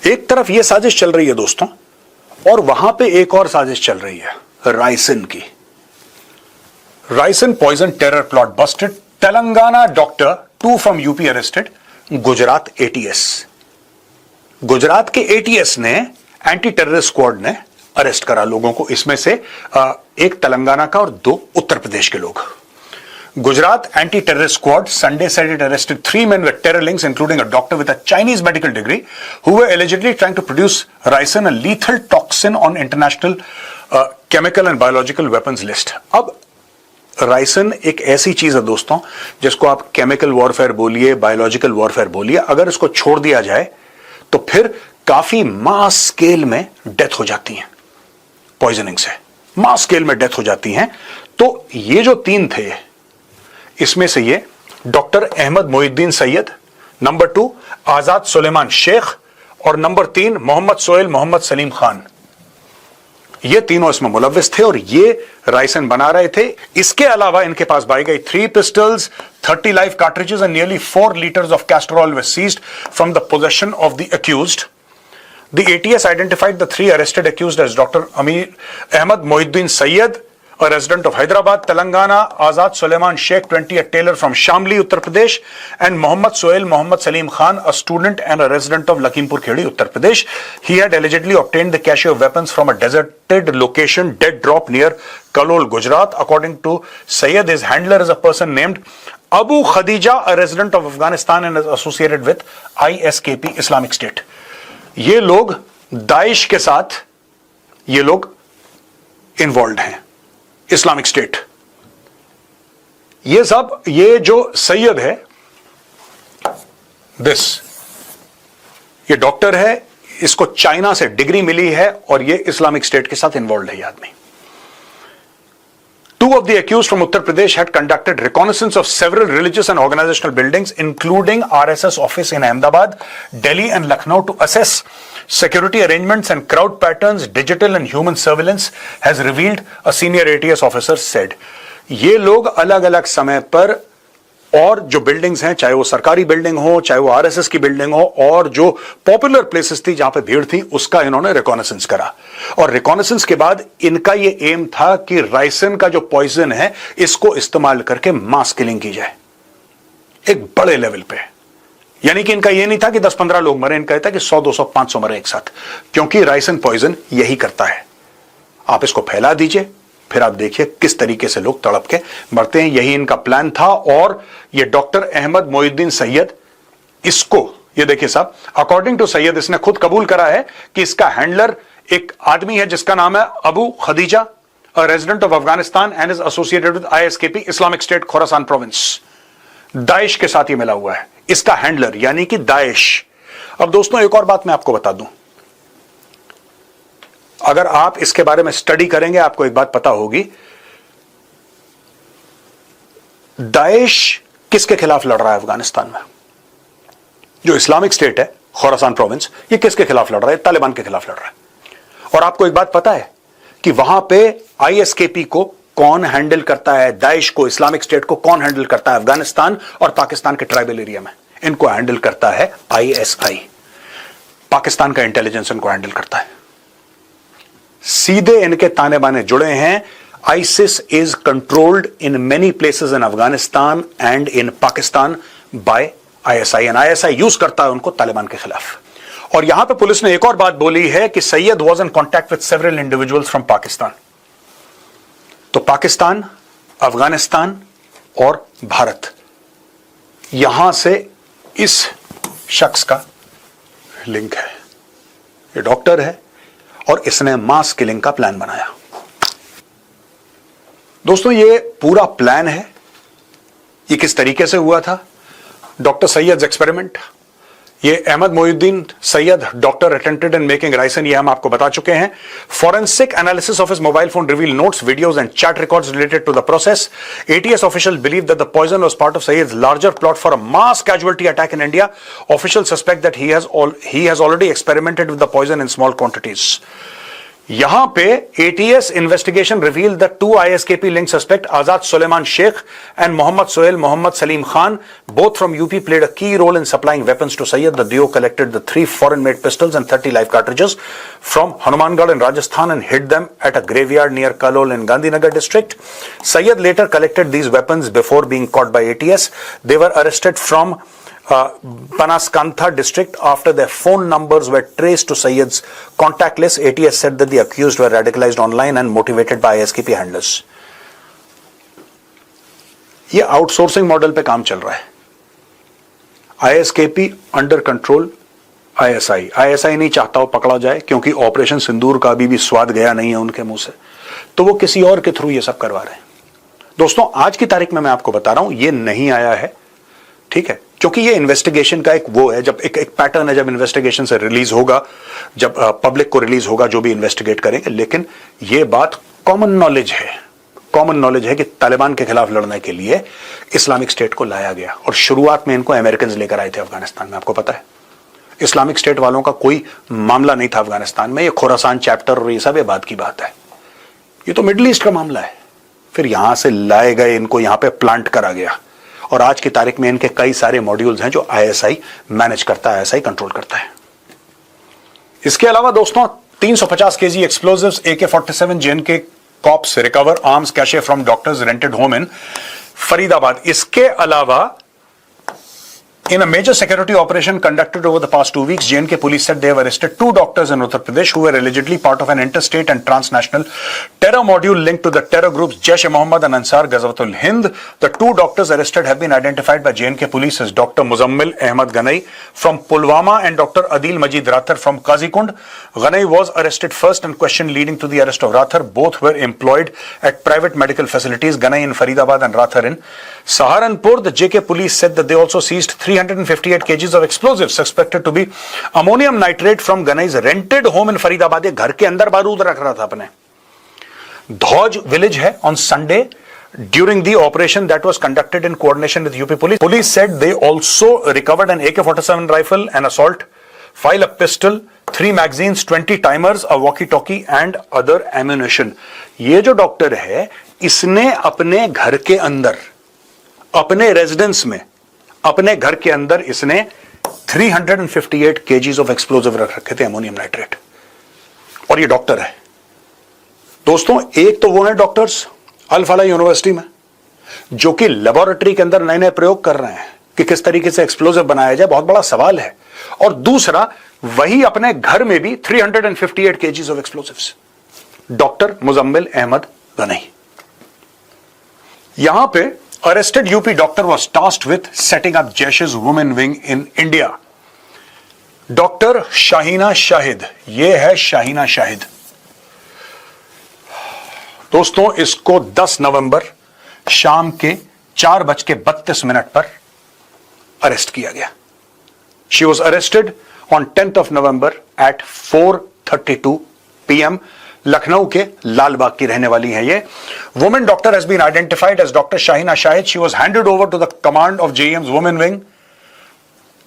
एक तरफ यह साजिश चल रही है दोस्तों, और वहां पे एक और साजिश चल रही है रायसन की। Ricin poison terror plot busted, Telangana doctor 2 from UP arrested, Gujarat ATS. Gujarat के एटीएस ने, एंटी टेररिस्ट स्क्वाड ने अरेस्ट करा लोगों को, इसमें से एक तेलंगाना का और 2 उत्तर प्रदेश के लोग। Gujarat anti terrorist squad Sunday said it arrested 3 men with terror links, including a doctor with a Chinese medical degree, who were allegedly trying to produce ricin, a lethal toxin on international chemical and biological weapons list. अब राइसन एक ऐसी चीज है दोस्तों जिसको आप chemical warfare बोलिए, biological warfare बोलिए, अगर इसको छोड़ दिया जाए तो फिर काफी मास स्केल में डेथ हो जाती है, पॉइजनिंग से मास स्केल में डेथ हो जाती है। तो ये जो 3 थे, इसमें से ये डॉक्टर अहमद मोइनुद्दीन सैयद, नंबर 2 आजाद सुलेमान शेख, और नंबर 3 मोहम्मद सोहेल मोहम्मद सलीम खान, ये तीनों इसमें मुलव्विस थे और ये राइसन बना रहे थे। इसके अलावा इनके पास पाई गई 3 pistols, 30 live cartridges and nearly 4 liters of castor oil were seized from the possession of the accused. The ATS identified the 3 arrested accused as Dr. Ahmad Moinuddin Sayyed, a resident of Hyderabad, Telangana, Azad Suleiman Sheikh, 20, a tailor from Shamli, Uttar Pradesh, and Mohammad Sohail Mohammad Salim Khan, a student and a resident of Lakhimpur Khedi, Uttar Pradesh. He had allegedly obtained the cache of weapons from a deserted location, dead drop near Kalol, Gujarat. According to Sayyed, his handler is a person named Abu Khadija, a resident of Afghanistan and is associated with ISKP, Islamic State. ये लोग Daesh के साथ ये लोग involve हैं, Islamic state. ये जो सैयद है, ये डॉक्टर है, इसको चाइना से डिग्री मिली है और ये इस्लामिक स्टेट के साथ इन्वॉल्व है ये आदमी। 2 of the accused from Uttar Pradesh had conducted reconnaissance of several religious and organizational buildings, including RSS office in Ahmedabad, Delhi and Lucknow, to assess security arrangements and crowd patterns. Digital and human surveillance has revealed, a senior ATS officer said. ये लोग अलग अलग समय पर, और जो buildings हैं, चाहे वो सरकारी बिल्डिंग हो, चाहे वो आरएसएस की बिल्डिंग हो, और जो पॉपुलर प्लेसेस थी जहां पे भीड़ थी, उसका इन्होंने रिकॉनेसेंस करा। और रिकॉनेसेंस के बाद इनका ये एम था कि राइसन का जो पॉइजन है, इसको इस्तेमाल करके मास किलिंग की जाए एक बड़े लेवल पे। यानी कि इनका ये नहीं था कि 10-15 लोग मरे, इनका था कि 100, 200, 500 मरे एक साथ, क्योंकि राइसन पॉइजन यही करता है। आप इसको फैला दीजिए, फिर आप देखिए किस तरीके से लोग तड़प के मरते हैं। यही इनका प्लान था। और ये डॉक्टर अहमद मोइनुद्दीन सैयद, इसको ये देखिए साहब, अकॉर्डिंग टू सैयद, इसने खुद कबूल करा है कि इसका हैंडलर एक आदमी है जिसका नाम है Abu Khadija, a resident of Afghanistan and is associated with ISKP, Islamic state Khorasan province. Daesh के साथ ये मिला हुआ है, इसका हैंडलर यानी कि दाइश। अब दोस्तों एक और बात मैं आपको बता दूं, अगर आप इसके बारे में स्टडी करेंगे आपको एक बात पता होगी, दाइश किसके खिलाफ लड़ रहा है अफगानिस्तान में? जो इस्लामिक स्टेट है खोरासान प्रोविंस, ये किसके खिलाफ लड़ रहा है? तालिबान के खिलाफ लड़ रहा है। और आपको एक बात पता है कि वहां पे आईएसकेपी को कौन हैंडल करता है? दाइश को, इस्लामिक स्टेट को कौन हैंडल करता है? अफगानिस्तान और पाकिस्तान के ट्राइबल एरिया में इनको हैंडल करता है आईएसआई, पाकिस्तान का इंटेलिजेंस इनको हैंडल करता है। सीधे इनके ताने बाने जुड़े हैं। ISIS is controlled in many places in Afghanistan and in Pakistan by ISI, and ISI use करता है उनको तालिबान के खिलाफ। और यहां पे पुलिस ने एक और बात बोली है कि Syed was in contact with several individuals from Pakistan. तो पाकिस्तान, अफगानिस्तान और भारत, यहां से इस शख्स का लिंक है। ये डॉक्टर है और इसने मास किलिंग का प्लान बनाया। दोस्तों ये पूरा प्लान है, ये किस तरीके से हुआ था? डॉक्टर सैयद एक्सपेरिमेंट, ये Ahmed Moinuddin Syed doctor attempted in making ricin, ये हम आपको बता चुके हैं। Forensic analysis of his mobile phone reveal notes, videos and chat records related to the process. ATS official believe that the poison was part of Syed's larger plot for a mass casualty attack in India. Official suspect that he has already experimented with the poison in small quantities. यहां पे ATS investigation revealed that two ISKP linked suspect Azad Suleiman Sheikh and Mohammad Sohail Mohammad Salim Khan, both from UP, played a key role in supplying weapons to Syed. The duo collected the 3 foreign-made pistols and 30 live cartridges from Hanumangarh in Rajasthan and hid them at a graveyard near Kalol in Gandhinagar district. Syed later collected these weapons before being caught by ATS. They were arrested from Banaskantha district after their phone numbers were traced to Syed's contact list. ATS said that the accused were radicalized online and motivated by ISKP handlers. ये outsourcing model पे काम चल रहा है. ISKP under control ISI नहीं चाहता वो पकड़ा जाए क्योंकि ऑपरेशन सिंदूर का अभी भी स्वाद गया नहीं है उनके मुंह से, तो वो किसी और के थ्रू ये सब करवा रहे हैं. दोस्तों आज की तारीख में मैं आपको बता रहा हूं ये नहीं आया है, ठीक है, क्योंकि ये इन्वेस्टिगेशन का एक वो है, जब एक पैटर्न है, जब इन्वेस्टिगेशन से रिलीज होगा, जब पब्लिक को रिलीज होगा जो भी इन्वेस्टिगेट करेंगे. लेकिन ये बात कॉमन नॉलेज है कि तालिबान के खिलाफ लड़ने के लिए इस्लामिक स्टेट को लाया गया और शुरुआत में इनको अमेरिकन लेकर आए थे अफगानिस्तान में. आपको पता है इस्लामिक स्टेट वालों का कोई मामला नहीं था अफगानिस्तान में. ये खुरासान चैप्टर और ये सब ये बात की बात है, ये तो मिडिल ईस्ट का मामला है. फिर यहां से लाए गए, इनको यहां पे प्लांट करा गया और आज की तारीख में इनके कई सारे मॉड्यूल्स हैं जो ISI मैनेज करता है, ISI कंट्रोल करता है. इसके अलावा दोस्तों 350 KG explosives, AK-47 JNK cops recover, arms cache from doctors rented home in Faridabad. इसके अलावा in a major security operation conducted over the past 2 weeks, JNK police said they have arrested 2 doctors in Uttar Pradesh who were allegedly part of an interstate and transnational terror module linked to the terror groups Jaish-e-Mohammed and Ansar Ghazwatul Hind. The 2 doctors arrested have been identified by JNK police as Dr. Muzammil Ahmad Ganai from Pulwama and Dr. Adil Majid Rathar from Kazikund. Ganai was arrested first and questioned leading to the arrest of Rathar. Both were employed at private medical facilities, Ganai in Faridabad and Rathar in Saharanpur. The JK police said that they also seized 358 kgs of explosives suspected to be ammonium nitrate from Ganai's rented home in Faridabad. ये घर के अंदर बारूद रख रहा था अपने. Dhauj village है on Sunday during the operation that was conducted in coordination with UP police. Police said they also recovered an AK-47 rifle, an assault file, a pistol, 3 magazines, 20 timers, a walkie-talkie and other ammunition. ये जो doctor है इसने अपने घर के अंदर, अपने residence में, अपने घर के अंदर इसने 358 केजीज ऑफ एक्सप्लोजिव रख रखे थे, अमोनियम नाइट्रेट. और ये डॉक्टर है दोस्तों. एक तो वो है डॉक्टर्स अल-फलाह यूनिवर्सिटी में जो कि लेबोरेटरी के अंदर नए नए प्रयोग कर रहे हैं कि किस तरीके से एक्सप्लोजिव बनाया जाए, बहुत बड़ा सवाल है. और दूसरा वही अपने घर में भी 358 KGs of explosives. Doctor Muzammil Ahmad Ganai. यहां पे arrested UP doctor was tasked with setting up Jaish's women wing in India. Doctor Shaheena Shahid, ये है शाहीना शाहिद. दोस्तों इसको 10 नवंबर शाम के 4:32 पर अरेस्ट किया गया. She was arrested on 10th of November at 4:32 PM. Lucknow के लालबाग की रहने वाली है ये. Women doctor has been identified as doctor Shaheena Shahid. She was handed over to the command of JEM's women wing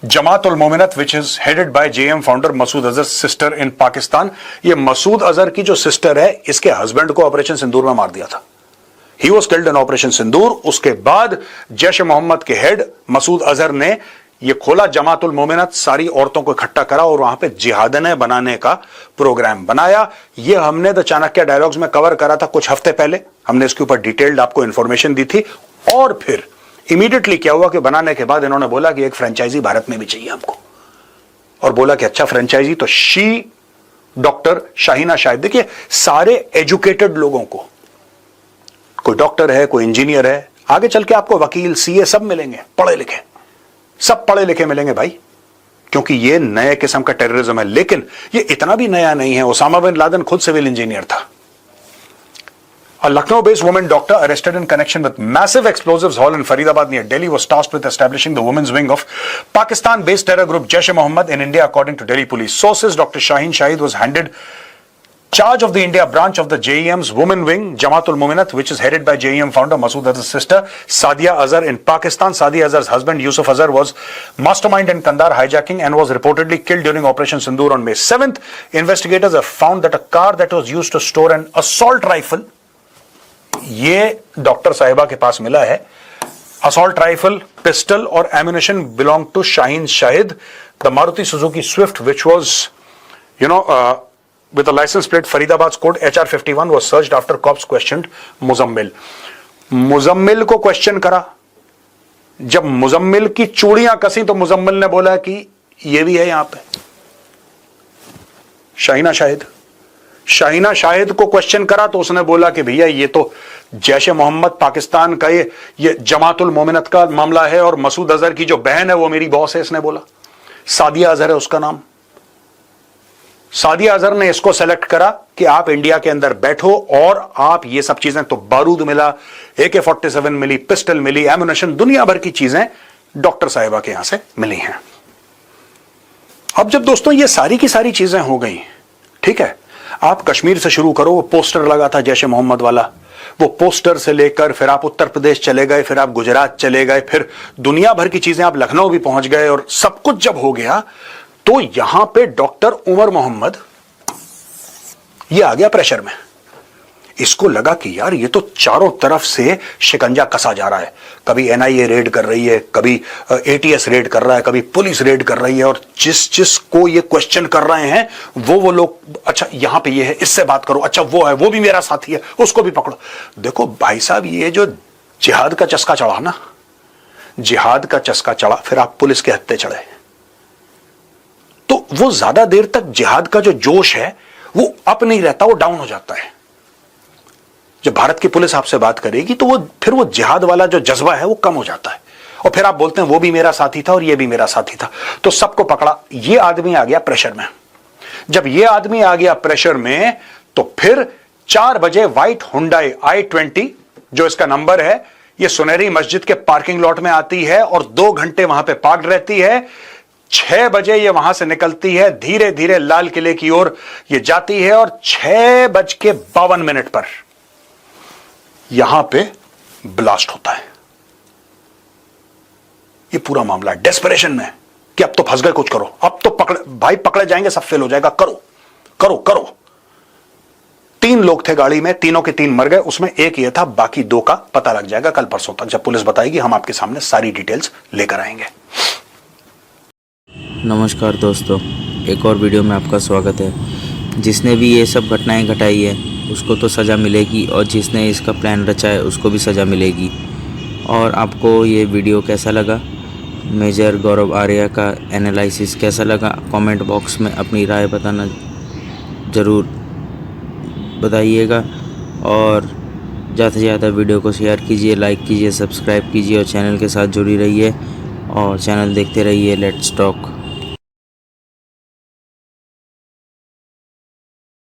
Jamaat ul Mominat which is headed by JEM founder Masood Azhar sister in Pakistan. ये मसूद अजहर की जो sister है इसके हस्बैंड को ऑपरेशन सिंदूर में मार दिया था. He was killed in operation Sindoor. उसके बाद जैश-ए-मोहम्मद के हेड मसूद अजहर ने ये खोला जमातुल मोमिनत, सारी औरतों को इकट्ठा करा और वहां पे जिहादने बनाने का प्रोग्राम बनाया. ये हमने द चाणक्य डायलॉग्स में कवर करा था कुछ हफ्ते पहले. हमने इसके ऊपर डिटेल्ड आपको इंफॉर्मेशन दी थी. और फिर इमीडिएटली क्या हुआ कि बनाने के बाद इन्होंने बोला कि एक फ्रेंचाइजी भारत में भी चाहिए हमको, और बोला कि अच्छा फ्रेंचाइजी. तो शी डॉक्टर शाहीना शाहिद, देखिए सारे एजुकेटेड लोगों को, कोई डॉक्टर है, कोई इंजीनियर है, आगे चल के आपको वकील, CA सब मिलेंगे, पढ़े लिखे, सब पढ़े लिखे मिलेंगे भाई, क्योंकि ये नए किस्म का टेररिज्म है. लेकिन ये इतना भी नया नहीं है. ओसामा बिन लादेन खुद सिविल इंजीनियर था. A Lucknow-based woman doctor arrested in connection with massive explosives haul in Faridabad near Delhi was tasked with establishing the women's wing of Pakistan-based terror group Jaish-e-Mohammed in India, according to Delhi police sources. Dr. Shaheen Shahid was handed charge of the India branch of the JEM's women wing, Jamaatul Muminat, which is headed by JEM founder Masood Azhar's sister, Sadia Azhar in Pakistan. Sadia Azhar's husband, Yusuf Azhar, was mastermind in Kandahar hijacking and was reportedly killed during Operation Sindoor on May 7th. Investigators have found that a car that was used to store an assault rifle, ये doctor साहिबा के पास मिला है. Assault rifle, pistol or ammunition belonged to Shaheen Shahid, the Maruti Suzuki Swift, which was, with a license plate Faridabad's code HR51, was searched after cops questioned Muzammil. Muzammil को question करा. जब मुजम्मिल की चूड़ियां कसी तो मुजम्मिल ने बोला कि ये भी है यहां पे शाहीना शाहिद को क्वेश्चन करा तो उसने बोला कि भैया ये तो जैश ए मोहम्मद पाकिस्तान का ये जमातुल मोमिनत का मामला है और मसूद अजहर की जो बहन है वो मेरी बॉस है. इसने बोला सादिया अजहर है उसका नाम. सादिया अजहर ने इसको सेलेक्ट करा कि आप इंडिया के अंदर बैठो और आप ये सब चीजें, तो बारूद मिला, AK-47 मिली, पिस्टल मिली, एमुनेशन, दुनिया भर की चीजें डॉक्टर साहिबा के यहां से मिली हैं. अब जब दोस्तों ये सारी की सारी चीजें हो गई, ठीक है, आप कश्मीर से शुरू करो. वो पोस्टर लगा था जैश ए मोहम्मद वाला, वो पोस्टर से लेकर फिर आप उत्तर प्रदेश चले गए, फिर आप गुजरात चले गए, फिर दुनिया भर की चीजें, आप लखनऊ भी पहुंच गए और सब कुछ जब हो गया तो यहां पे डॉक्टर उमर मोहम्मद ये आ गया प्रेशर में. इसको लगा कि यार ये तो चारों तरफ से शिकंजा कसा जा रहा है. कभी NIA रेड कर रही है, कभी ATS रेड कर रहा है, कभी पुलिस रेड कर रही है, और जिस को ये क्वेश्चन कर रहे हैं वो लोग, अच्छा यहां पे ये है, इससे बात करो, अच्छा वो है, वो भी मेरा साथी है, उसको भी पकड़ो. देखो भाई साहब, ये जो जिहाद का चस्का चढ़ा ना, जिहाद का चस्का चढ़ा, फिर आप पुलिस के हत्थे चढ़े, तो वो ज्यादा देर तक जिहाद का जो जोश है वो अप नहीं रहता, वो डाउन हो जाता है. जब भारत की पुलिस आपसे बात करेगी तो फिर वो जिहाद वाला जो जज्बा है वो कम हो जाता है, और फिर आप बोलते हैं वो भी मेरा साथी था और ये भी मेरा साथी था. तो सबको पकड़ा. ये आदमी आ गया प्रेशर में. जब ये आदमी आ गया प्रेशर में तो फिर 4 बजे व्हाइट हुंडई i20, जो इसका नंबर है, ये सुनहरी मस्जिद के पार्किंग लॉट में आती है और 2 घंटे वहां पे पार्क रहती है. 6 बजे ये वहां से निकलती है, धीरे धीरे लाल किले की ओर ये जाती है, और 6:52 पर यहां पे ब्लास्ट होता है. ये पूरा मामला डेस्परेशन में कि अब तो फंस गए, कुछ करो, अब तो पकड़े जाएंगे, सब फेल हो जाएगा, करो करो करो. 3 लोग थे गाड़ी में, तीनों के 3 मर गए, उसमें एक ये था, बाकी 2 का पता लग जाएगा कल परसों तक. जब पुलिस बताएगी हम आपके सामने सारी डिटेल्स लेकर आएंगे. नमस्कार दोस्तों, एक और वीडियो में आपका स्वागत है. जिसने भी ये सब घटनाएं घटाई है उसको तो सज़ा मिलेगी, और जिसने इसका प्लान रचा है उसको भी सज़ा मिलेगी. और आपको ये वीडियो कैसा लगा, मेजर गौरव आर्या का एनालिसिस कैसा लगा, कमेंट बॉक्स में अपनी राय बताना ज़रूर बताइएगा. और ज़्यादा से ज़्यादा वीडियो को शेयर कीजिए, लाइक कीजिए, सब्सक्राइब कीजिए और चैनल के साथ जुड़ी रहिए. और चैनल देखते रहिए लेट्स टॉक.